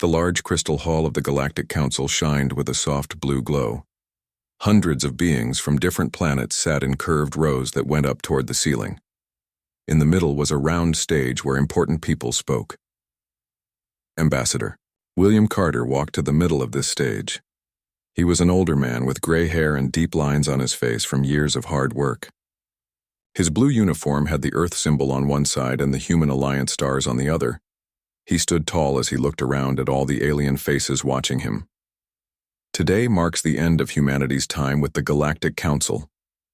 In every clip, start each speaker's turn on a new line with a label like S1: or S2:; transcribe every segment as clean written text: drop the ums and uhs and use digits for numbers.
S1: The large crystal hall of the Galactic Council shined with a soft blue glow. Hundreds of beings from different planets sat in curved rows that went up toward the ceiling. In the middle was a round stage where important people spoke. Ambassador William Carter walked to the middle of this stage. He was an older man with gray hair and deep lines on his face from years of hard work. His blue uniform had the Earth symbol on one side and the Human Alliance stars on the other. He stood tall as he looked around at all the alien faces watching him. Today marks the end of humanity's time with the Galactic Council,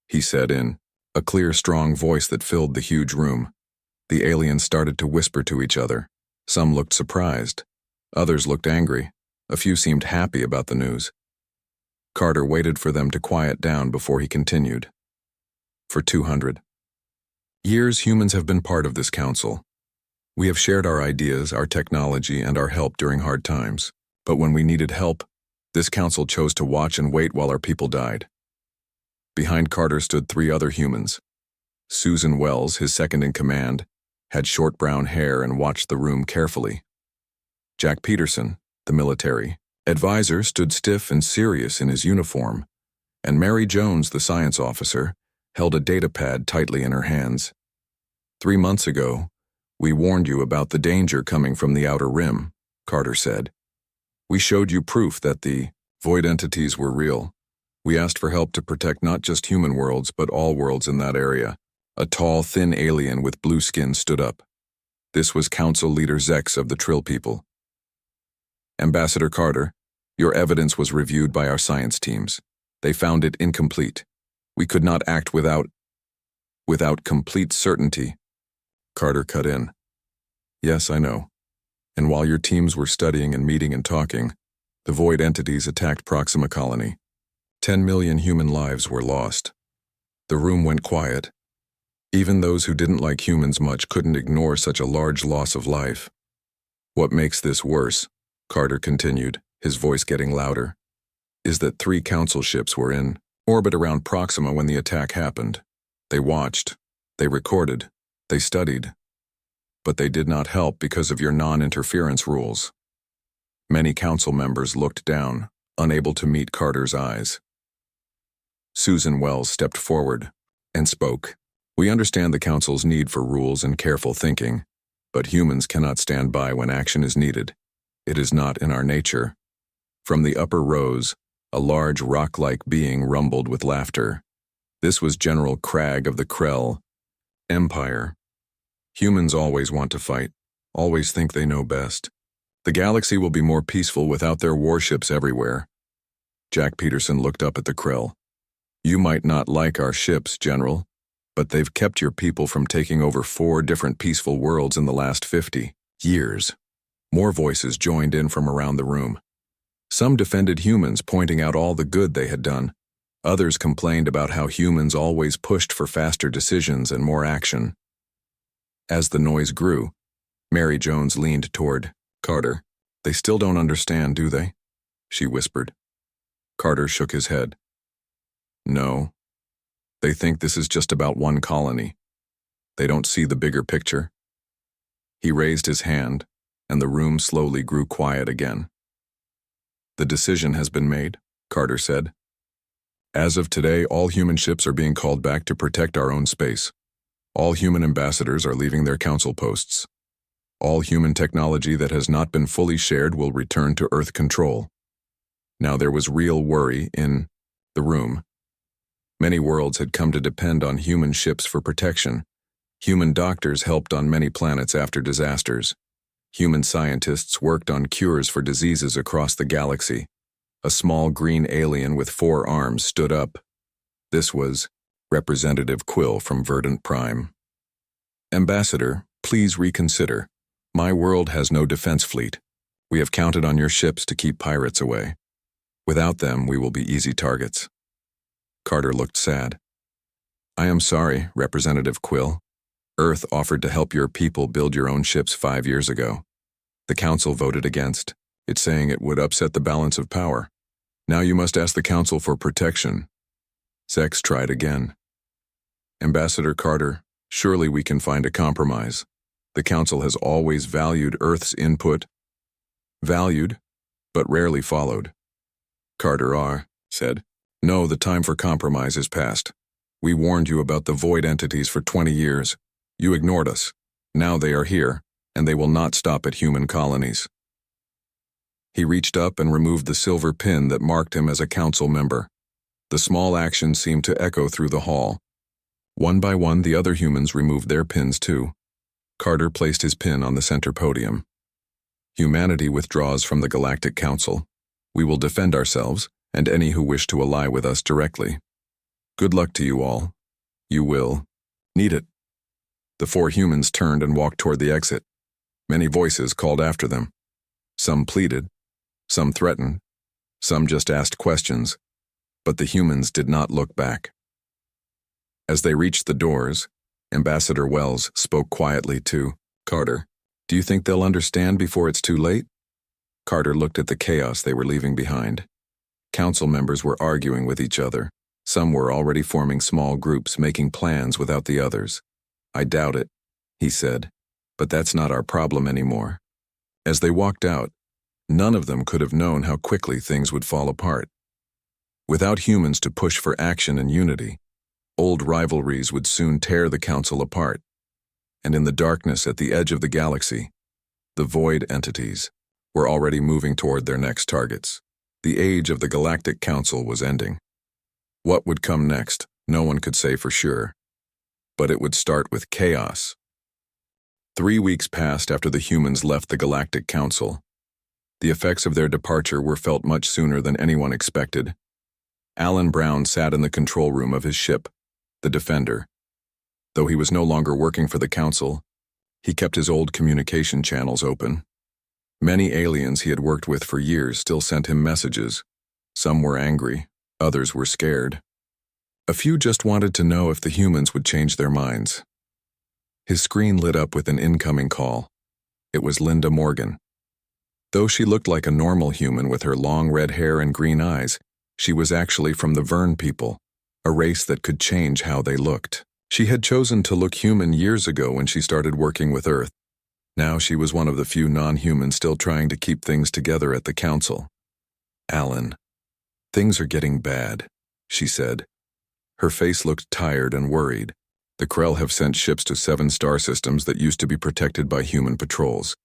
S1: he said in a clear, strong voice that filled the huge room. The aliens started to whisper to each other. Some looked surprised. Others looked angry. A few seemed happy about the news. Carter waited for them to quiet down before he continued. For 200 years, humans have been part of this council. We have shared our ideas, our technology, and our help during hard times. But when we needed help, this council chose to watch and wait while our people died. Behind Carter stood 3 other humans. Susan Wells, his second-in-command, had short brown hair and watched the room carefully. Jack Peterson, the military advisor, stood stiff and serious in his uniform, and Mary Jones, the science officer, held a data pad tightly in her hands. 3 months ago, we warned you about the danger coming from the outer rim, Carter said. We showed you proof that the void entities were real. We asked for help to protect not just human worlds, but all worlds in that area. A tall, thin alien with blue skin stood up. This was Council Leader Zex of the Trill People. Ambassador Carter, your evidence was reviewed by our science teams. They found it incomplete. We could not act without complete certainty. Carter cut in. Yes, I know. And while your teams were studying and meeting and talking, the void entities attacked Proxima Colony. 10 million human lives were lost. The room went quiet. Even those who didn't like humans much couldn't ignore such a large loss of life. What makes this worse, Carter continued, his voice getting louder, is that 3 council ships were in orbit around Proxima when the attack happened. They watched, they recorded, they studied, but they did not help because of your non-interference rules. Many council members looked down, unable to meet Carter's eyes. Susan Wells stepped forward and spoke. We understand the council's need for rules and careful thinking, but humans cannot stand by when action is needed. It is not in our nature. From the upper rows, a large rock-like being rumbled with laughter. This was General Cragg of the Krell Empire. Humans always want to fight, always think they know best. The galaxy will be more peaceful without their warships everywhere. Jack Peterson looked up at the Krell. You might not like our ships, General, but they've kept your people from taking over 4 different peaceful worlds in the last 50 years. More voices joined in from around the room. Some defended humans, pointing out all the good they had done. Others complained about how humans always pushed for faster decisions and more action. As the noise grew, Mary Jones leaned toward Carter. They still don't understand, do they? She whispered. Carter shook his head. No. They think this is just about one colony. They don't see the bigger picture. He raised his hand, and the room slowly grew quiet again. The decision has been made, Carter said. As of today, all human ships are being called back to protect our own space. All human ambassadors are leaving their council posts. All human technology that has not been fully shared will return to Earth control. Now there was real worry in the room. Many worlds had come to depend on human ships for protection. Human doctors helped on many planets after disasters. Human scientists worked on cures for diseases across the galaxy. A small green alien with 4 arms stood up. This was Representative Quill from Verdant Prime. Ambassador, please reconsider. My world has no defense fleet. We have counted on your ships to keep pirates away. Without them, we will be easy targets. Carter looked sad. I am sorry, Representative Quill. Earth offered to help your people build your own ships 5 years ago. The Council voted against it, saying it would upset the balance of power. Now you must ask the Council for protection. Zex tried again. Ambassador Carter, surely we can find a compromise. The Council has always valued Earth's input. Valued, but rarely followed. Carter said, "No, the time for compromise is past. We warned you about the void entities for 20 years. You ignored us. Now they are here, and they will not stop at human colonies." He reached up and removed the silver pin that marked him as a council member. The small action seemed to echo through the hall. One by one, the other humans removed their pins too. Carter placed his pin on the center podium. "Humanity withdraws from the Galactic Council. We will defend ourselves and any who wish to ally with us directly. Good luck to you all. You will need it." The four humans turned and walked toward the exit. Many voices called after them. Some pleaded, some threatened, some just asked questions, but the humans did not look back. As they reached the doors, Ambassador Wells spoke quietly to Carter. "Do you think they'll understand before it's too late?" Carter looked at the chaos they were leaving behind. Council members were arguing with each other. Some were already forming small groups, making plans without the others. "I doubt it," he said, "but that's not our problem anymore." As they walked out, none of them could have known how quickly things would fall apart. Without humans to push for action and unity, old rivalries would soon tear the Council apart. And in the darkness at the edge of the galaxy, the void entities were already moving toward their next targets. The age of the Galactic Council was ending. What would come next, no one could say for sure. But it would start with chaos. 3 weeks passed after the humans left the Galactic Council. The effects of their departure were felt much sooner than anyone expected. Alan Brown sat in the control room of his ship, the Defender. Though he was no longer working for the Council, he kept his old communication channels open. Many aliens he had worked with for years still sent him messages. Some were angry, others were scared. A few just wanted to know if the humans would change their minds. His screen lit up with an incoming call. It was Linda Morgan. Though she looked like a normal human with her long red hair and green eyes, she was actually from the Vern people, a race that could change how they looked. She had chosen to look human years ago when she started working with Earth. Now she was one of the few non-humans still trying to keep things together at the Council. "Alan, things are getting bad," she said. Her face looked tired and worried. "The Krell have sent ships to 7 star systems that used to be protected by human patrols.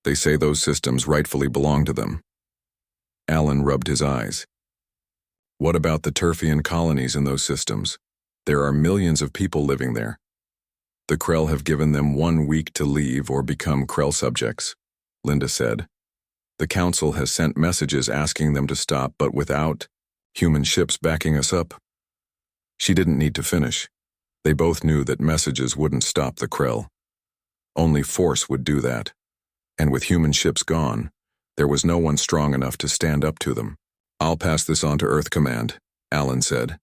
S1: They say those systems rightfully belong to them." Alan rubbed his eyes. "What about the Turfian colonies in those systems? There are millions of people living there. The Krell have given them 1 week to leave or become Krell subjects," Linda said. "The Council has sent messages asking them to stop, but without human ships backing us up." She didn't need to finish. They both knew that messages wouldn't stop the Krell. Only force would do that. And with human ships gone, there was no one strong enough to stand up to them. "I'll pass this on to Earth Command," Alan said.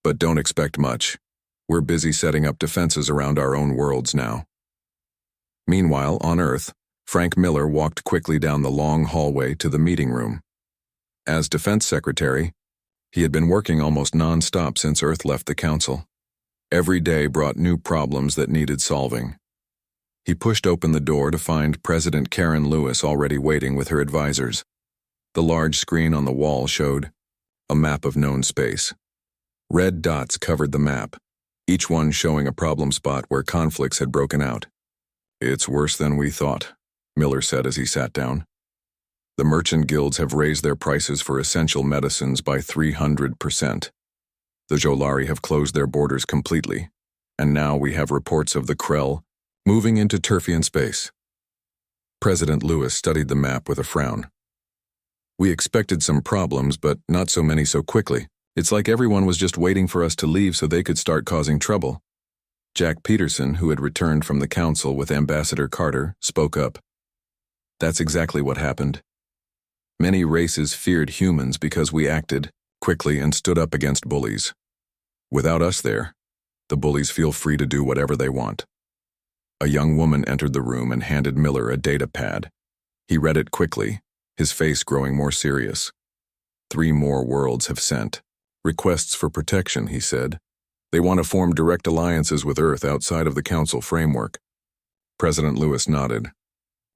S1: "But don't expect much. We're busy setting up defenses around our own worlds now." Meanwhile, on Earth, Frank Miller walked quickly down the long hallway to the meeting room. As Defense Secretary, he had been working almost non-stop since Earth left the Council. Every day brought new problems that needed solving. He pushed open the door to find President Karen Lewis already waiting with her advisors. The large screen on the wall showed a map of known space. Red dots covered the map, each one showing a problem spot where conflicts had broken out. "It's worse than we thought," Miller said as he sat down. "The merchant guilds have raised their prices for essential medicines by 300%. The Jolari have closed their borders completely, and now we have reports of the Krell moving into Turfian space." President Lewis studied the map with a frown. "We expected some problems, but not so many so quickly. It's like everyone was just waiting for us to leave so they could start causing trouble." Jack Peterson, who had returned from the Council with Ambassador Carter, spoke up. "That's exactly what happened. Many races feared humans because we acted quickly and stood up against bullies. Without us there, the bullies feel free to do whatever they want." A young woman entered the room and handed Miller a data pad. He read it quickly, his face growing more serious. 3 more worlds have sent requests for protection, he said. They want to form direct alliances with Earth outside of the Council framework. President Lewis nodded.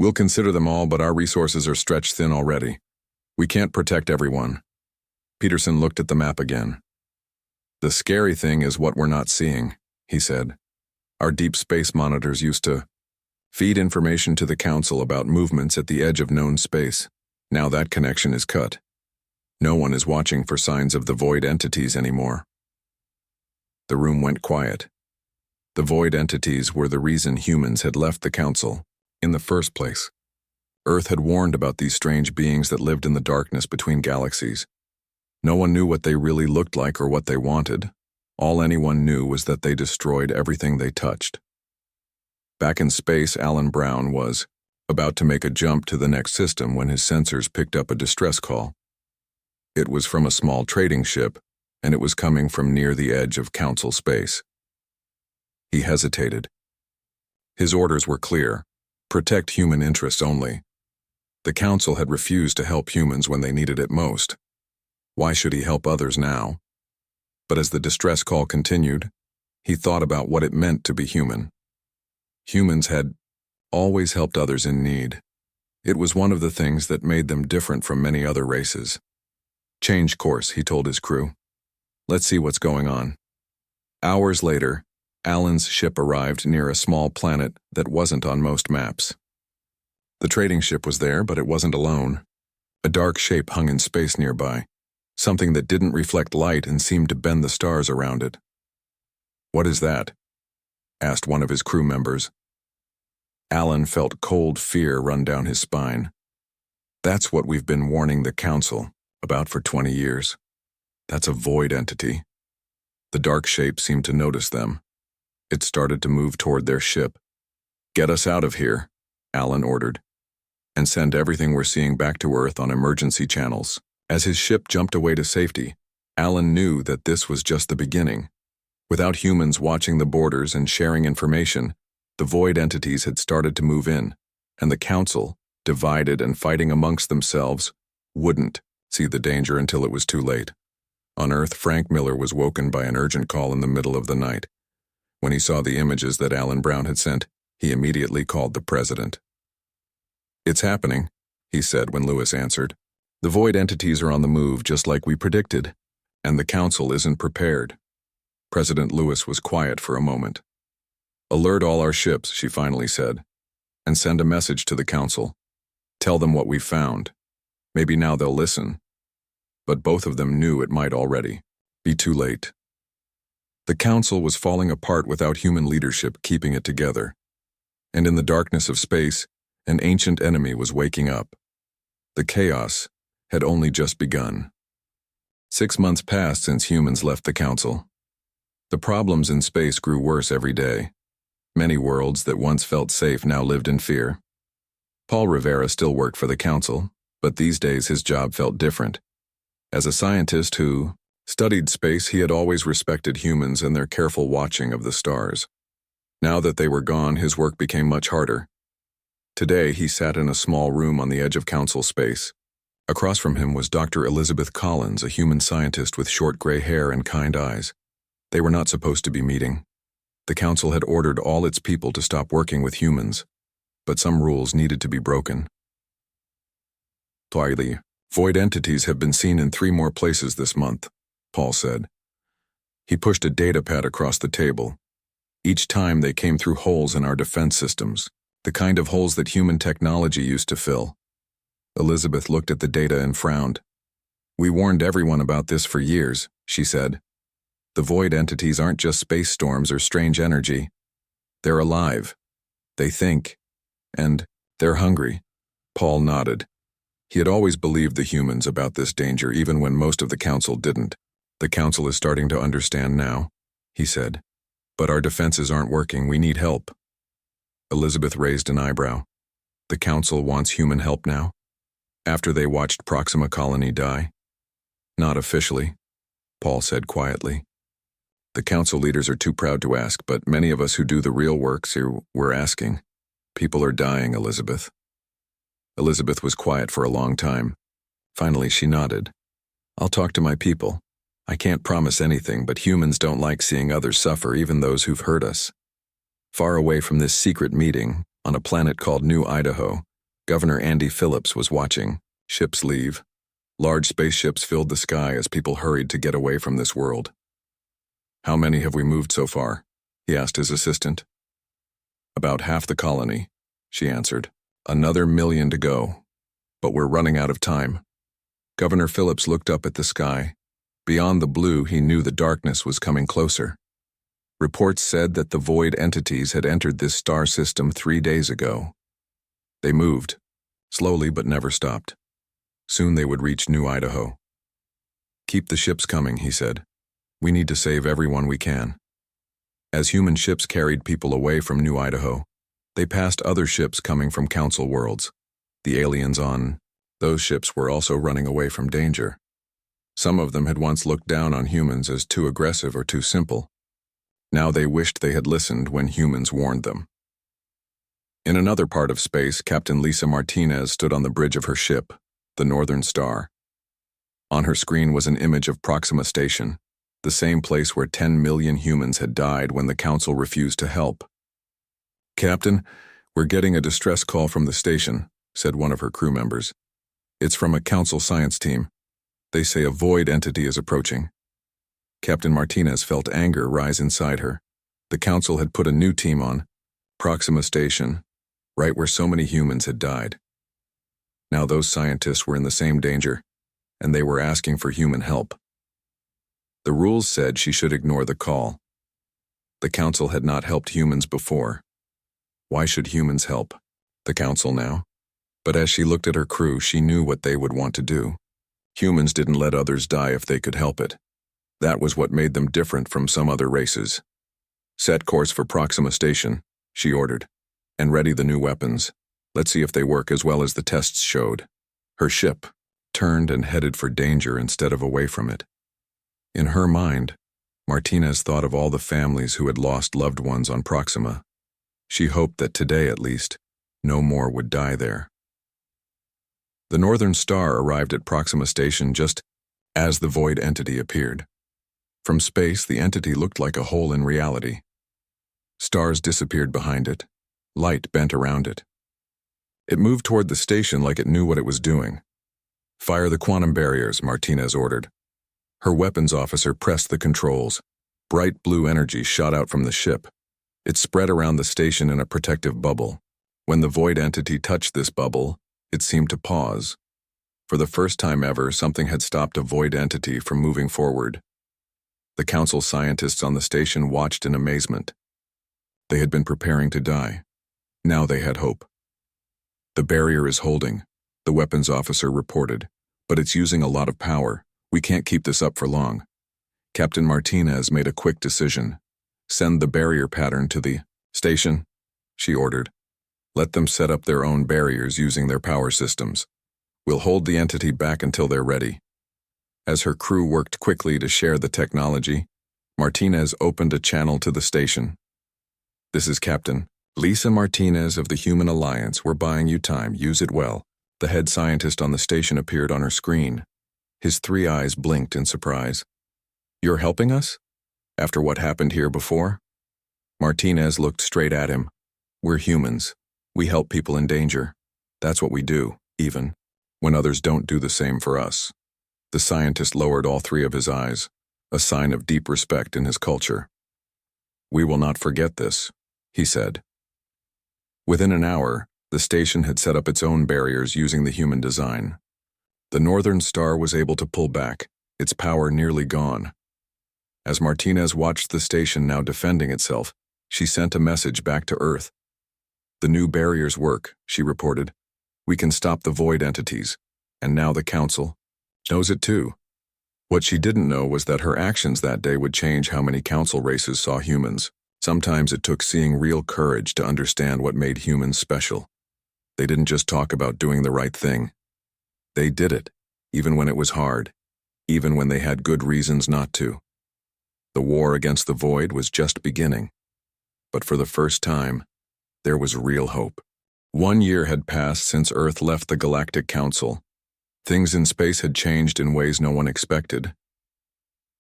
S1: We'll consider them all, but our resources are stretched thin already. We can't protect everyone. Peterson looked at the map again. The scary thing is what we're not seeing, he said. Our deep space monitors used to feed information to the Council about movements at the edge of known space. Now that connection is cut. No one is watching for signs of the void entities anymore. The room went quiet. The void entities were the reason humans had left the Council in the first place. Earth had warned about these strange beings that lived in the darkness between galaxies. No one knew what they really looked like or what they wanted. All anyone knew was that they destroyed everything they touched. Back in space, Alan Brown was about to make a jump to the next system when his sensors picked up a distress call. It was from a small trading ship, and it was coming from near the edge of Council space. He hesitated. His orders were clear: protect human interests only. The Council had refused to help humans when they needed it most. Why should he help others now? But as the distress call continued, he thought about what it meant to be human. Humans had always helped others in need. It was one of the things that made them different from many other races. Change course, he told his crew. Let's see what's going on. Hours later, Alan's ship arrived near a small planet that wasn't on most maps. The trading ship was there, but it wasn't alone. A dark shape hung in space nearby, something that didn't reflect light and seemed to bend the stars around it. "What is that?" asked one of his crew members. Alan felt cold fear run down his spine. "That's what we've been warning the Council about for 20 years. That's a void entity." The dark shape seemed to notice them. It started to move toward their ship. "Get us out of here," Alan ordered, "and send everything we're seeing back to Earth on emergency channels." As his ship jumped away to safety, Alan knew that this was just the beginning. Without humans watching the borders and sharing information, the void entities had started to move in, and the Council, divided and fighting amongst themselves, wouldn't see the danger until it was too late. On Earth, Frank Miller was woken by an urgent call in the middle of the night. When he saw the images that Alan Brown had sent, he immediately called the president. "It's happening," he said when Lewis answered. "The void entities are on the move just like we predicted, and the Council isn't prepared." President Lewis was quiet for a moment. "Alert all our ships," she finally said, "and send a message to the Council. Tell them what we've found. Maybe now they'll listen." But both of them knew it might already be too late. The Council was falling apart without human leadership keeping it together. And in the darkness of space, an ancient enemy was waking up. The chaos had only just begun. 6 months passed since humans left the Council. The problems in space grew worse every day. Many worlds that once felt safe now lived in fear. Paul Rivera still worked for the Council, but these days his job felt different. As a scientist who studied space, he had always respected humans and their careful watching of the stars. Now that they were gone, his work became much harder. Today, he sat in a small room on the edge of Council space. Across from him was Dr. Elizabeth Collins, a human scientist with short gray hair and kind eyes. They were not supposed to be meeting. The Council had ordered all its people to stop working with humans, but some rules needed to be broken. "The void entities have been seen in 3 more places this month," Paul said. He pushed a data pad across the table. Each time they came through holes in our defense systems, the kind of holes that human technology used to fill. Elizabeth looked at the data and frowned. "We warned everyone about this for years," she said. "The void entities aren't just space storms or strange energy. They're alive. They think. And they're hungry." Paul nodded. He had always believed the humans about this danger, even when most of the Council didn't. "The Council is starting to understand now," he said. "But our defenses aren't working. We need help." Elizabeth raised an eyebrow. "The Council wants human help now? After they watched Proxima Colony die?" "Not officially," Paul said quietly. "The Council leaders are too proud to ask, but many of us who do the real work we're asking. People are dying, Elizabeth." Elizabeth was quiet for a long time. Finally, she nodded. "I'll talk to my people. I can't promise anything, but humans don't like seeing others suffer, even those who've hurt us." Far away from this secret meeting, on a planet called New Idaho, Governor Andy Phillips was watching. Ships leave. Large spaceships filled the sky as people hurried to get away from this world. "How many have we moved so far?" he asked his assistant. "About half the colony," she answered. "Another 1,000,000 to go. But we're running out of time." Governor Phillips looked up at the sky. Beyond the blue, he knew the darkness was coming closer. Reports said that the void entities had entered this star system 3 days ago. They moved, slowly but never stopped. Soon they would reach New Idaho. "Keep the ships coming," he said. "We need to save everyone we can." As human ships carried people away from New Idaho, they passed other ships coming from Council worlds. The aliens on those ships were also running away from danger. Some of them had once looked down on humans as too aggressive or too simple. Now they wished they had listened when humans warned them. In another part of space, Captain Lisa Martinez stood on the bridge of her ship, the Northern Star. On her screen was an image of Proxima Station, the same place where 10 million humans had died when the Council refused to help. "Captain, we're getting a distress call from the station," said one of her crew members. "It's from a Council science team. They say a void entity is approaching." Captain Martinez felt anger rise inside her. The Council had put a new team on Proxima Station, right where so many humans had died. Now those scientists were in the same danger, and they were asking for human help. The rules said she should ignore the call. The Council had not helped humans before. Why should humans help the Council now? But as she looked at her crew, she knew what they would want to do. Humans didn't let others die if they could help it. That was what made them different from some other races. "Set course for Proxima Station," she ordered, "and ready the new weapons. Let's see if they work as well as the tests showed." Her ship turned and headed for danger instead of away from it. In her mind, Martinez thought of all the families who had lost loved ones on Proxima. She hoped that today, at least, no more would die there. The Northern Star arrived at Proxima Station just as the void entity appeared. From space, the entity looked like a hole in reality. Stars disappeared behind it. Light bent around it. It moved toward the station like it knew what it was doing. "Fire the quantum barriers," Martinez ordered. Her weapons officer pressed the controls. Bright blue energy shot out from the ship. It spread around the station in a protective bubble. When the void entity touched this bubble, it seemed to pause. For the first time ever, something had stopped a void entity from moving forward. The Council scientists on the station watched in amazement. They had been preparing to die. Now they had hope. "The barrier is holding," the weapons officer reported, "but it's using a lot of power. We can't keep this up for long." Captain Martinez made a quick decision. "Send the barrier pattern to the station," she ordered. "Let them set up their own barriers using their power systems. We'll hold the entity back until they're ready." As her crew worked quickly to share the technology, Martinez opened a channel to the station. "This is Captain Lisa Martinez of the Human Alliance. We're buying you time. Use it well." The head scientist on the station appeared on her screen. His 3 eyes blinked in surprise. "You're helping us? After what happened here before?" Martinez looked straight at him. "We're humans. We help people in danger. That's what we do, even when others don't do the same for us." The scientist lowered all 3 of his eyes, a sign of deep respect in his culture. "We will not forget this," he said. Within an hour, the station had set up its own barriers using the human design. The Northern Star was able to pull back, its power nearly gone. As Martinez watched the station now defending itself, she sent a message back to Earth. "The new barriers work," she reported. "We can stop the void entities, and now the Council knows it too." What she didn't know was that her actions that day would change how many Council races saw humans. Sometimes it took seeing real courage to understand what made humans special. They didn't just talk about doing the right thing. They did it, even when it was hard, even when they had good reasons not to. The war against the void was just beginning. But for the first time, there was real hope. 1 year had passed since Earth left the Galactic Council. Things in space had changed in ways no one expected.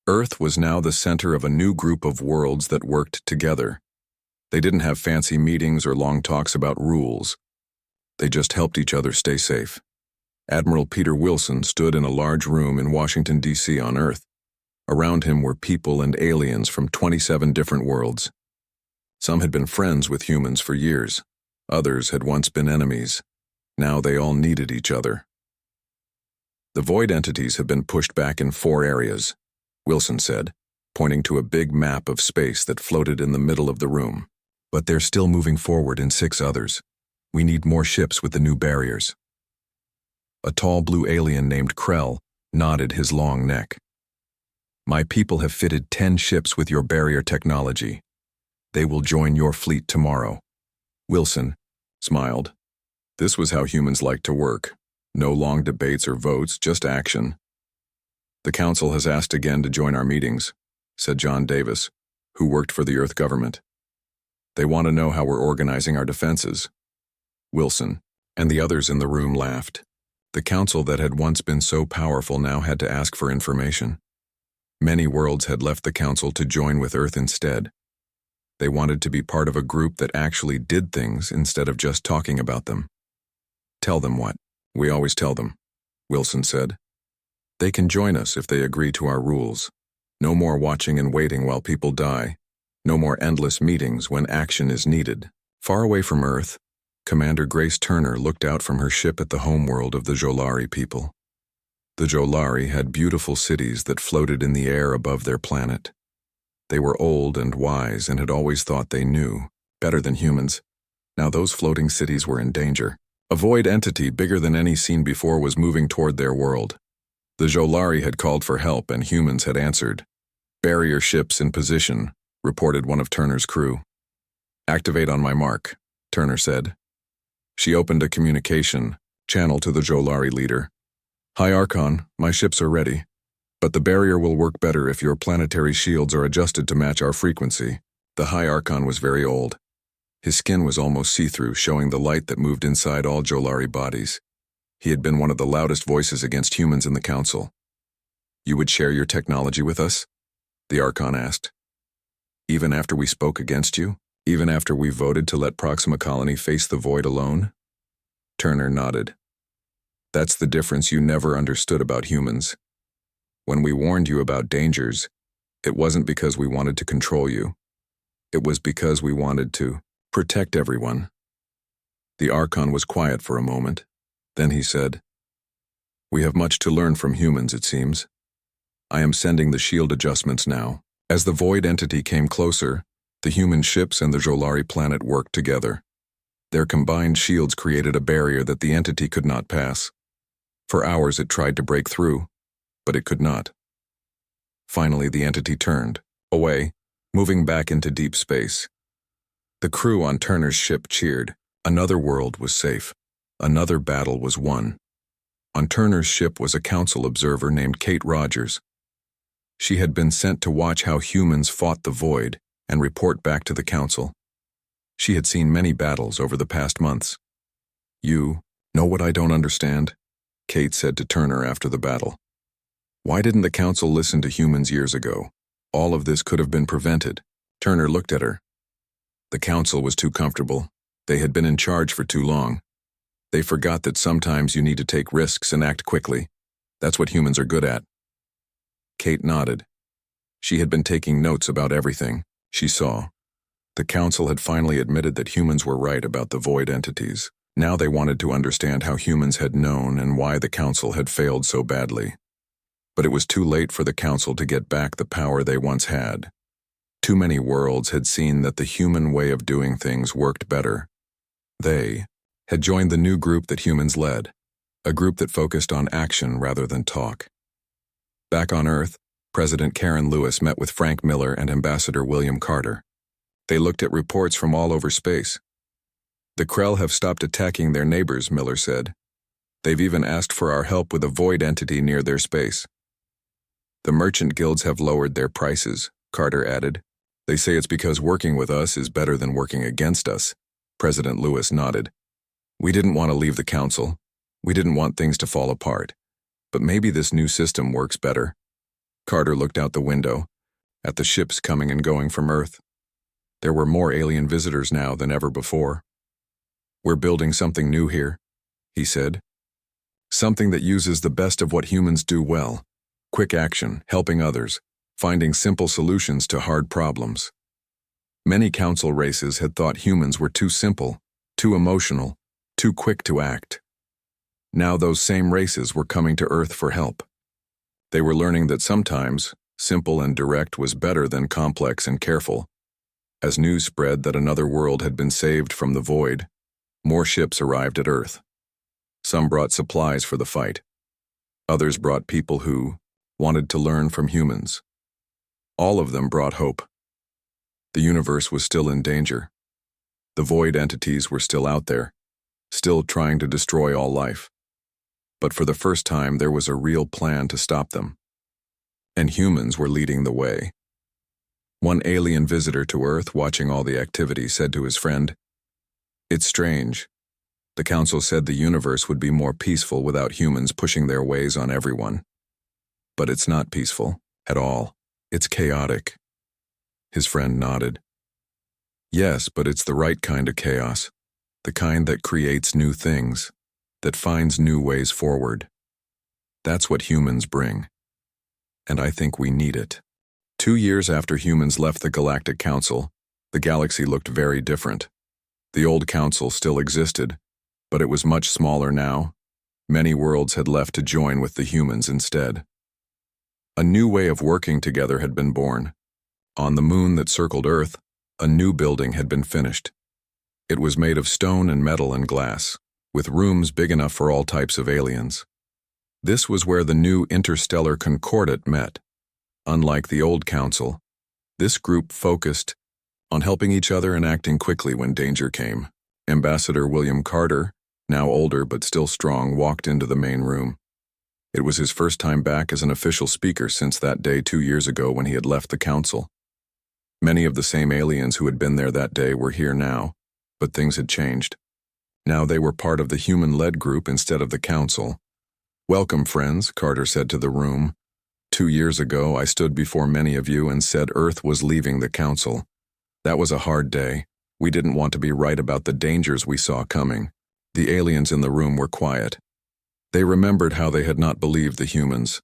S1: Earth was now the center of a new group of worlds that worked together. They didn't have fancy meetings or long talks about rules. They just helped each other stay safe. Admiral Peter Wilson stood in a large room in Washington, D.C. on Earth. Around him were people and aliens from 27 different worlds. Some had been friends with humans for years. Others had once been enemies. Now they all needed each other. The void entities have been pushed back in 4 areas, Wilson said, pointing to a big map of space that floated in the middle of the room. But they're still moving forward in 6 others. We need more ships with the new barriers. A tall blue alien named Krell nodded his long neck. My people have fitted 10 ships with your barrier technology. They will join your fleet tomorrow. Wilson smiled. This was how humans like to work. No long debates or votes, just action. The Council has asked again to join our meetings, said John Davis, who worked for the Earth government. They want to know how we're organizing our defenses. Wilson and the others in the room laughed. The Council that had once been so powerful now had to ask for information. Many worlds had left the Council to join with Earth instead. They wanted to be part of a group that actually did things instead of just talking about them. Tell them what? We always tell them, Wilson said. They can join us if they agree to our rules. No more watching and waiting while people die. No more endless meetings when action is needed. Far away from Earth, Commander Grace Turner looked out from her ship at the homeworld of the Jolari people. The Jolari had beautiful cities that floated in the air above their planet. They were old and wise and had always thought they knew, better than humans. Now those floating cities were in danger. A void entity bigger than any seen before was moving toward their world. The Jolari had called for help and humans had answered. Barrier ships in position, reported one of Turner's crew. Activate on my mark, Turner said. She opened a communication channel to the Jolari leader. Hi Archon, my ships are ready. But the barrier will work better if your planetary shields are adjusted to match our frequency. The High Archon was very old. His skin was almost see-through, showing the light that moved inside all Jolari bodies. He had been one of the loudest voices against humans in the Council. You would share your technology with us? The Archon asked. Even after we spoke against you? Even after we voted to let Proxima Colony face the void alone? Turner nodded. That's the difference you never understood about humans. When we warned you about dangers, it wasn't because we wanted to control you. It was because we wanted to protect everyone. The Archon was quiet for a moment. Then he said, We have much to learn from humans, it seems. I am sending the shield adjustments now. As the void entity came closer, the human ships and the Jolari planet worked together. Their combined shields created a barrier that the entity could not pass. For hours it tried to break through, but it could not. Finally, the entity turned away, moving back into deep space. The crew on Turner's ship cheered. Another world was safe. Another battle was won. On Turner's ship was a council observer named Kate Rogers. She had been sent to watch how humans fought the void and report back to the council. She had seen many battles over the past months. You know what I don't understand? Kate said to Turner after the battle. Why didn't the council listen to humans years ago? All of this could have been prevented. Turner looked at her. The council was too comfortable. They had been in charge for too long. They forgot that sometimes you need to take risks and act quickly. That's what humans are good at. Kate nodded. She had been taking notes about everything she saw. The council had finally admitted that humans were right about the void entities. Now they wanted to understand how humans had known and why the council had failed so badly. But it was too late for the council to get back the power they once had. Too many worlds had seen that the human way of doing things worked better. They had joined the new group that humans led, a group that focused on action rather than talk. Back on Earth, President Karen Lewis met with Frank Miller and Ambassador William Carter. They looked at reports from all over space. The Krell have stopped attacking their neighbors, Miller said. They've even asked for our help with a void entity near their space. The merchant guilds have lowered their prices, Carter added. They say it's because working with us is better than working against us. President Lewis nodded. We didn't want to leave the council. We didn't want things to fall apart. But maybe this new system works better. Carter looked out the window, at the ships coming and going from Earth. There were more alien visitors now than ever before. "We're building something new here," he said. "Something that uses the best of what humans do well. Quick action, helping others, finding simple solutions to hard problems." Many council races had thought humans were too simple, too emotional, too quick to act. Now those same races were coming to Earth for help. They were learning that sometimes simple and direct was better than complex and careful. As news spread that another world had been saved from the void, more ships arrived at Earth. Some brought supplies for the fight. Others brought people who wanted to learn from humans. All of them brought hope. The universe was still in danger. The void entities were still out there, still trying to destroy all life. But for the first time, there was a real plan to stop them. And humans were leading the way. One alien visitor to Earth, watching all the activity, said to his friend, "It's strange. The council said the universe would be more peaceful without humans pushing their ways on everyone. But it's not peaceful at all. It's chaotic." His friend nodded. "Yes, but it's the right kind of chaos. The kind that creates new things, that finds new ways forward. That's what humans bring. And I think we need it." 2 years after humans left the Galactic Council, the galaxy looked very different. The old council still existed, but it was much smaller now. Many worlds had left to join with the humans instead. A new way of working together had been born. On the moon that circled Earth, a new building had been finished. It was made of stone and metal and glass, with rooms big enough for all types of aliens. This was where the new interstellar concordat met. Unlike the old council, this group focused on helping each other and acting quickly when danger came. Ambassador William Carter, now older but still strong, walked into the main room. It was his first time back as an official speaker since that day 2 years ago when he had left the council. Many of the same aliens who had been there that day were here now, but things had changed. Now they were part of the human-led group instead of the council. "Welcome, friends," Carter said to the room. 2 years ago, I stood before many of you and said Earth was leaving the council. That was a hard day. We didn't want to be right about the dangers we saw coming." The aliens in the room were quiet. They remembered how they had not believed the humans.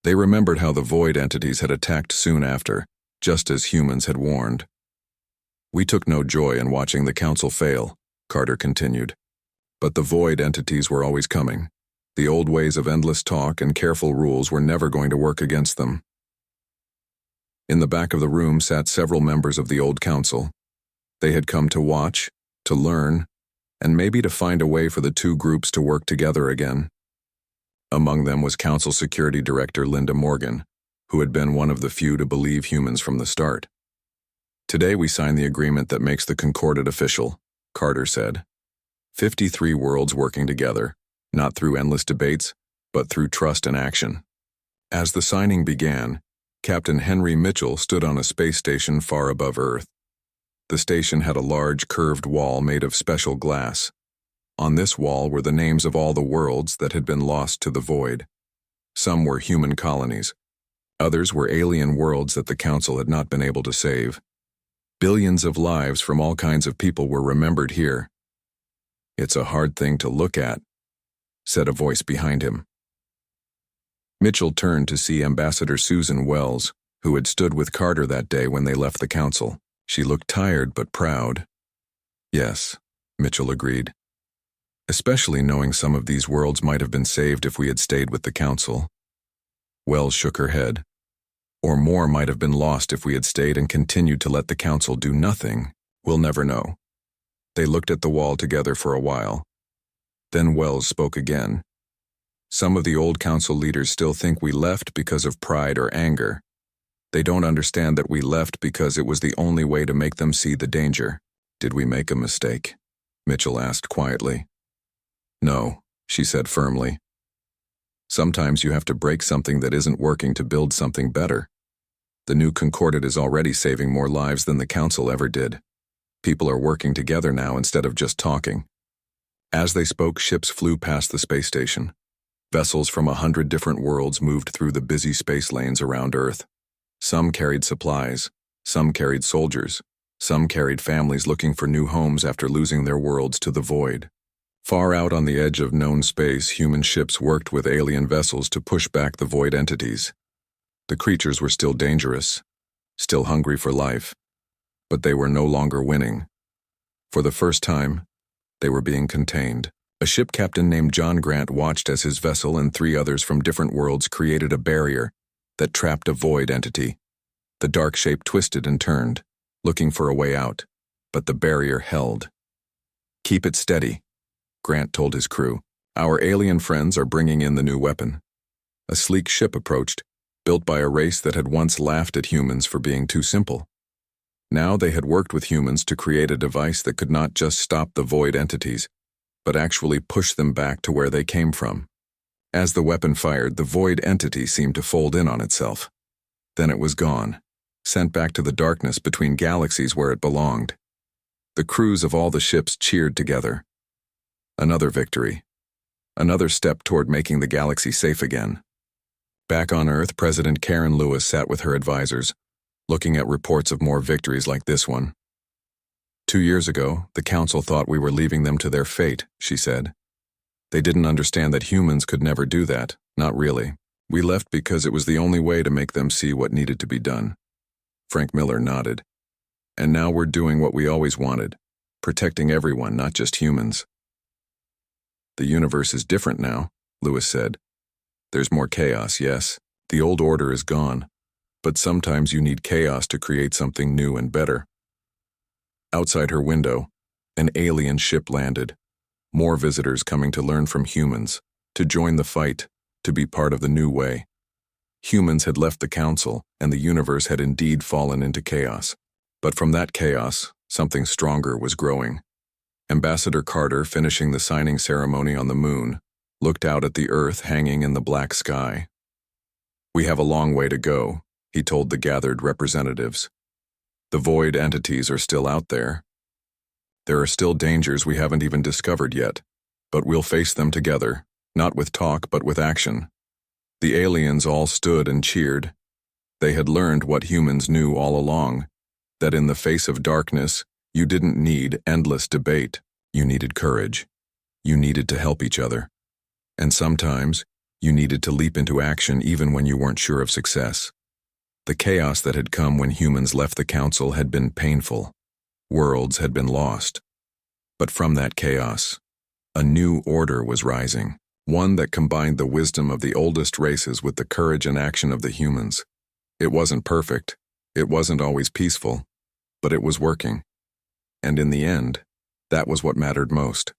S1: They remembered how the void entities had attacked soon after, just as humans had warned. "We took no joy in watching the council fail," Carter continued. "But the void entities were always coming. The old ways of endless talk and careful rules were never going to work against them." In the back of the room sat several members of the old council. They had come to watch, to learn, and maybe to find a way for the two groups to work together again. Among them was Council Security Director Linda Morgan, who had been one of the few to believe humans from the start. "Today we signed the agreement that makes the Concordat official," Carter said. 53 worlds working together, not through endless debates, but through trust and action. As the signing began, Captain Henry Mitchell stood on a space station far above Earth. The station had a large curved wall made of special glass. On this wall were the names of all the worlds that had been lost to the void. Some were human colonies. Others were alien worlds that the Council had not been able to save. Billions of lives from all kinds of people were remembered here. "It's a hard thing to look at," said a voice behind him. Mitchell turned to see Ambassador Susan Wells, who had stood with Carter that day when they left the Council. She looked tired but proud. "Yes," Mitchell agreed. "Especially knowing some of these worlds might have been saved if we had stayed with the Council." Wells shook her head. "Or more might have been lost if we had stayed and continued to let the Council do nothing. We'll never know." They looked at the wall together for a while. Then Wells spoke again. "Some of the old Council leaders still think we left because of pride or anger. They don't understand that we left because it was the only way to make them see the danger." "Did we make a mistake?" Mitchell asked quietly. "No," she said firmly. "Sometimes you have to break something that isn't working to build something better. The new Concordat is already saving more lives than the Council ever did. People are working together now instead of just talking." As they spoke, ships flew past the space station. Vessels from 100 different worlds moved through the busy space lanes around Earth. Some carried supplies, some carried soldiers, Some carried families looking for new homes after losing their worlds to the void. Far out on the edge of known space, human ships worked with alien vessels to push back the void entities. The creatures were still dangerous, still hungry for life, but they were no longer winning. For the first time, they were being contained. A ship captain named John Grant watched as his vessel and 3 others from different worlds created a barrier that trapped a void entity. The dark shape twisted and turned, looking for a way out, but the barrier held. "Keep it steady," Grant told his crew. "Our alien friends are bringing in the new weapon." A sleek ship approached, built by a race that had once laughed at humans for being too simple. Now they had worked with humans to create a device that could not just stop the void entities, but actually push them back to where they came from. As the weapon fired, the void entity seemed to fold in on itself. Then it was gone, sent back to the darkness between galaxies where it belonged. The crews of all the ships cheered together. Another victory. Another step toward making the galaxy safe again. Back on Earth, President Karen Lewis sat with her advisors, looking at reports of more victories like this one. 2 years ago, the Council thought we were leaving them to their fate, she said. They didn't understand that humans could never do that, not really. We left because it was the only way to make them see what needed to be done. Frank Miller nodded. And now we're doing what we always wanted, protecting everyone, not just humans. The universe is different now, Lewis said. There's more chaos, yes. The old order is gone. But sometimes you need chaos to create something new and better. Outside her window, an alien ship landed. More visitors coming to learn from humans, to join the fight, to be part of the new way. Humans had left the Council, and the universe had indeed fallen into chaos. But from that chaos, something stronger was growing. Ambassador Carter, finishing the signing ceremony on the moon, looked out at the Earth hanging in the black sky. "We have a long way to go," he told the gathered representatives. "The void entities are still out there. There are still dangers we haven't even discovered yet, but we'll face them together, not with talk but with action." The aliens all stood and cheered. They had learned what humans knew all along, that in the face of darkness, you didn't need endless debate. You needed courage. You needed to help each other. And sometimes, you needed to leap into action even when you weren't sure of success. The chaos that had come when humans left the Council had been painful. Worlds had been lost. But from that chaos, a new order was rising, one that combined the wisdom of the oldest races with the courage and action of the humans. It wasn't perfect, it wasn't always peaceful, but it was working. And in the end, that was what mattered most.